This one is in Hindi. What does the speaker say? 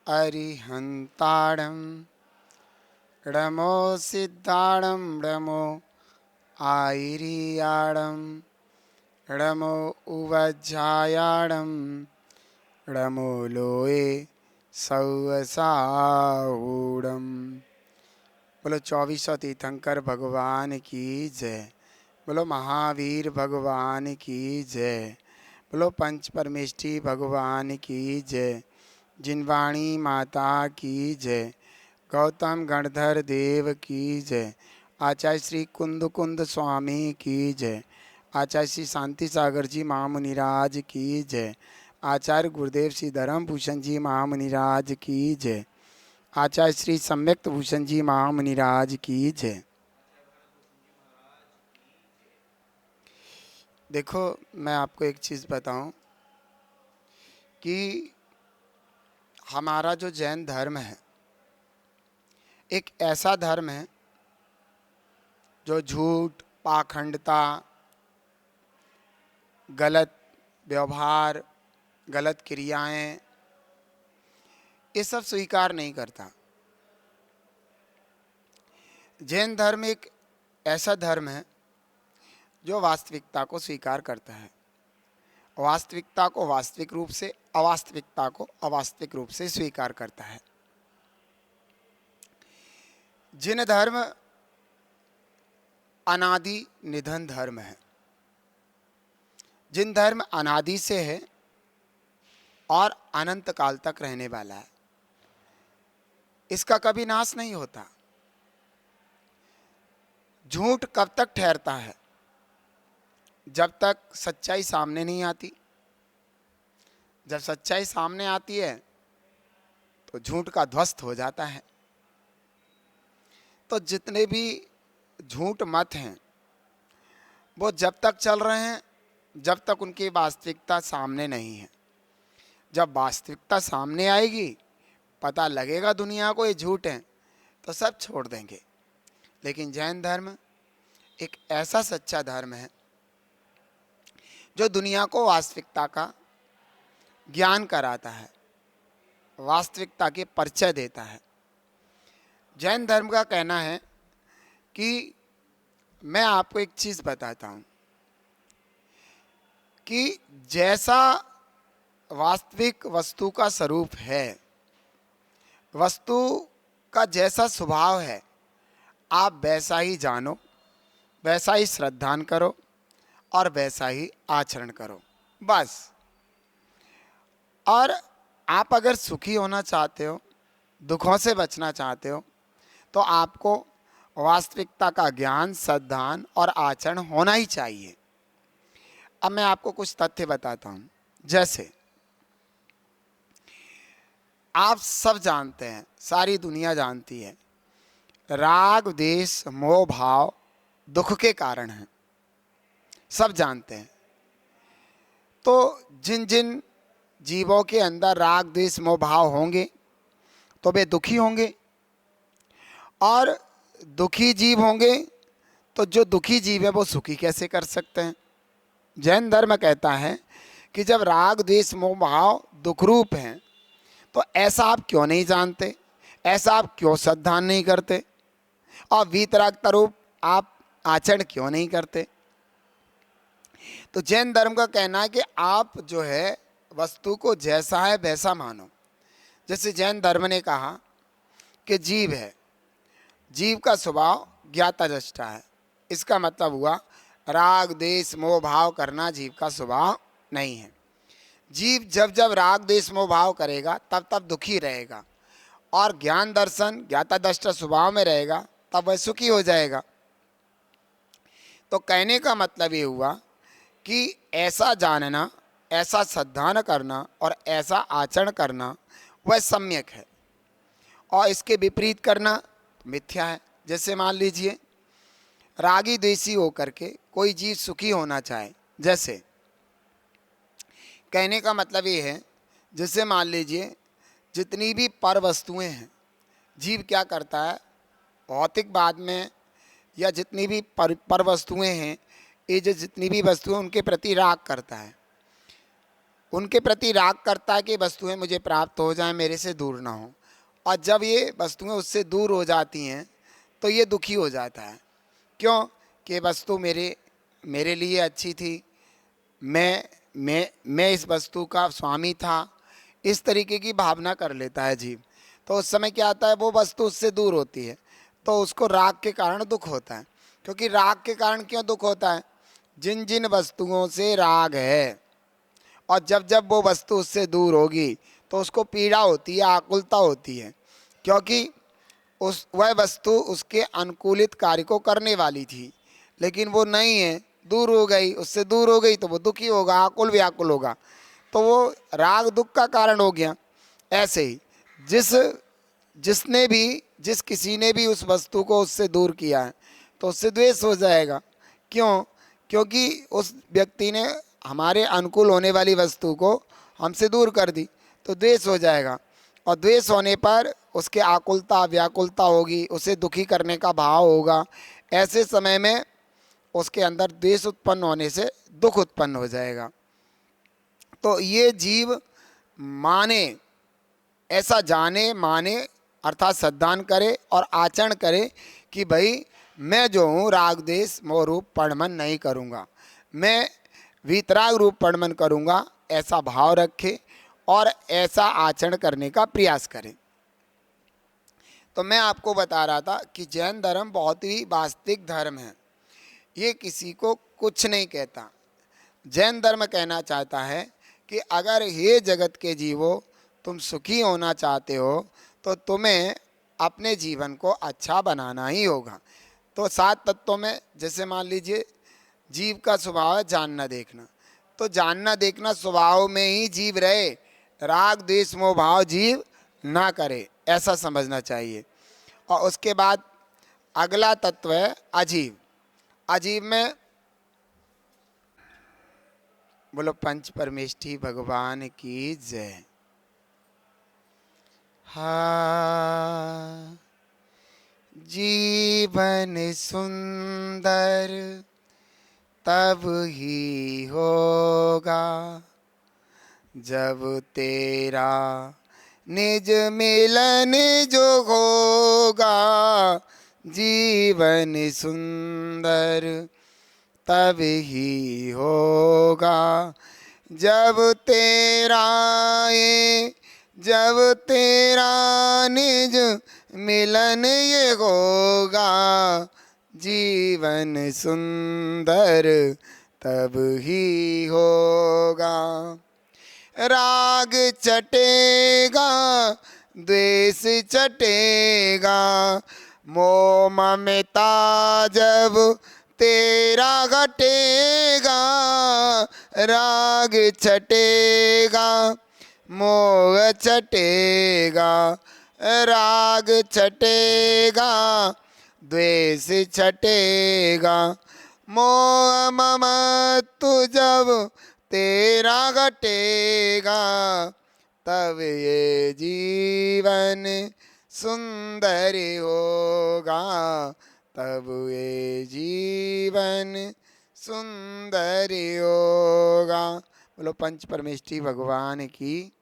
अरिहंताणं णमो सिद्धाणं णमो आयिरियाणं णमो उवज्झायाणं णमो लोए सौवसाहूणम्। बोलो 2400 तीर्थंकर भगवान की जय। बोलो महावीर भगवान की जय। बोलो पंच परमेष्ठी भगवान की जय। जिनवाणी माता की जय। गौतम गणधर देव की जय। आचार्य श्री कुंद कुंद स्वामी की जय। आचार्य श्री शांति सागर जी महामुनिराज की जय। आचार्य गुरुदेव श्री धर्मभूषण जी महामुनिराज की जय। आचार्य श्री सम्यक्त भूषण जी महामुनिराज की जय। देखो, मैं आपको एक चीज़ बताऊं कि हमारा जो जैन धर्म है एक ऐसा धर्म है जो झूठ, पाखंडता, गलत व्यवहार, गलत क्रियाएं, ये सब स्वीकार नहीं करता। जैन धर्म एक ऐसा धर्म है जो वास्तविकता को स्वीकार करता है, वास्तविकता को वास्तविक रूप से, अवास्तविकता को अवास्तविक रूप से स्वीकार करता है। जिन धर्म अनादि निधन धर्म है, जिन धर्म अनादि से है और अनंत काल तक रहने वाला है, इसका कभी नाश नहीं होता। झूठ कब तक ठहरता है? जब तक सच्चाई सामने नहीं आती। जब सच्चाई सामने आती है तो झूठ का ध्वस्त हो जाता है। तो जितने भी झूठ मत हैं वो जब तक चल रहे हैं जब तक उनकी वास्तविकता सामने नहीं है। जब वास्तविकता सामने आएगी, पता लगेगा दुनिया को ये झूठ है, तो सब छोड़ देंगे। लेकिन जैन धर्म एक ऐसा सच्चा धर्म है जो दुनिया को वास्तविकता का ज्ञान कराता है, वास्तविकता के परिचय देता है। जैन धर्म का कहना है कि मैं आपको एक चीज़ बताता हूँ कि जैसा वास्तविक वस्तु का स्वरूप है, वस्तु का जैसा स्वभाव है, आप वैसा ही जानो, वैसा ही श्रद्धान करो और वैसा ही आचरण करो, बस। और आप अगर सुखी होना चाहते हो, दुखों से बचना चाहते हो, तो आपको वास्तविकता का ज्ञान, श्रद्धान और आचरण होना ही चाहिए। अब मैं आपको कुछ तथ्य बताता हूँ। जैसे आप सब जानते हैं, सारी दुनिया जानती है, राग, द्वेष, मोह भाव दुख के कारण है, सब जानते हैं। तो जिन जिन जीवों के अंदर राग, द्वेष, मोह भाव होंगे तो वे दुखी होंगे, और दुखी जीव होंगे तो जो दुखी जीव है वो सुखी कैसे कर सकते हैं? जैन धर्म कहता है कि जब राग, द्वेष, मोह भाव दुख रूप हैं तो ऐसा आप क्यों नहीं जानते, ऐसा आप क्यों श्रद्धान नहीं करते, और वीतरागता रूप आप आचरण क्यों नहीं करते? तो जैन धर्म का कहना है कि आप जो है वस्तु को जैसा है वैसा मानो। जैसे जैन धर्म ने कहा कि जीव है, जीव का स्वभाव ज्ञाता दृष्टा है। इसका मतलब हुआ राग, द्वेष, मोह भाव करना जीव का स्वभाव नहीं है। जीव जब जब राग, द्वेष, मोह भाव करेगा तब तब दुखी रहेगा, और ज्ञान दर्शन ज्ञाता दृष्टा स्वभाव में रहेगा तब वह सुखी हो जाएगा। तो कहने का मतलब ये हुआ कि ऐसा जानना, ऐसा श्रद्धान करना और ऐसा आचरण करना वह सम्यक है, और इसके विपरीत करना मिथ्या है। जैसे मान लीजिए रागी द्वेषी होकर के कोई जीव सुखी होना चाहे, जैसे कहने का मतलब ये है, जैसे मान लीजिए जितनी भी पर वस्तुएं हैं, जीव क्या करता है भौतिकवाद में, या जितनी भी पर वस्तुएं हैं, ये जो जितनी भी वस्तुएं उनके प्रति राग करता है। उनके प्रति राग करता है कि वस्तुएं मुझे प्राप्त हो जाएं, मेरे से दूर ना हो। और जब ये वस्तुएं उससे दूर हो जाती हैं तो ये दुखी हो जाता है। क्यों? कि वस्तु मेरे मेरे लिए अच्छी थी, मैं इस वस्तु का स्वामी था, इस तरीके की भावना कर लेता है जीव। तो उस समय क्या आता है, वो वस्तु उससे दूर होती है तो उसको राग के कारण दुख होता है। क्योंकि राग के कारण क्यों दुख होता है? जिन जिन वस्तुओं से राग है और जब जब वो वस्तु उससे दूर होगी तो उसको पीड़ा होती है, आकुलता होती है। क्योंकि वह वस्तु उसके अनुकूलित कार्य को करने वाली थी, लेकिन वो नहीं है, दूर हो गई, उससे दूर हो गई तो वो दुखी होगा, आकुल व्याकुल होगा, तो वो राग दुख का कारण हो गया। ऐसे ही जिस किसी ने भी उस वस्तु को उससे दूर किया है तो उससे द्वेष हो जाएगा। क्यों? क्योंकि उस व्यक्ति ने हमारे अनुकूल होने वाली वस्तु को हमसे दूर कर दी, तो द्वेष हो जाएगा। और द्वेष होने पर उसके आकुलता व्याकुलता होगी, उसे दुखी करने का भाव होगा। ऐसे समय में उसके अंदर द्वेष उत्पन्न होने से दुख उत्पन्न हो जाएगा। तो ये जीव माने, ऐसा जाने माने अर्थात श्रद्धान करे और आचरण करे कि भाई मैं जो हूँ राग देश मोह रूप पढ़मन नहीं करूँगा, मैं वीतराग रूप पढ़मन करूँगा, ऐसा भाव रखे और ऐसा आचरण करने का प्रयास करें। तो मैं आपको बता रहा था कि जैन धर्म बहुत ही वास्तविक धर्म है, ये किसी को कुछ नहीं कहता। जैन धर्म कहना चाहता है कि अगर हे जगत के जीवो तुम सुखी होना चाहते हो तो तुम्हें अपने जीवन को अच्छा बनाना ही होगा। तो 7 तत्वों में जैसे मान लीजिए जीव का स्वभाव है जानना देखना, तो जानना देखना स्वभाव में ही जीव रहे, राग द्वेष मोह भाव जीव ना करे, ऐसा समझना चाहिए। और उसके बाद अगला तत्व है अजीव। अजीव में बोलो पंच परमेष्ठी भगवान की जय। हाँ, जीवन सुंदर तब ही होगा जब तेरा निज मिलन जो होगा। जीवन सुंदर तब ही होगा जब तेरा निज मिलन ये होगा। जीवन सुंदर तब ही होगा। राग चटेगा द्वेष चटेगा, मोह ममता जब तेरा घटेगा। राग चटेगा मोह चटेगा, राग चटेगा द्वेष चटेगा, मोह ममत्व जब तेरा घटेगा। तब ये जीवन सुंदर होगा, तब ये जीवन सुंदर होगा। बोलो पंच परमेष्ठी भगवान की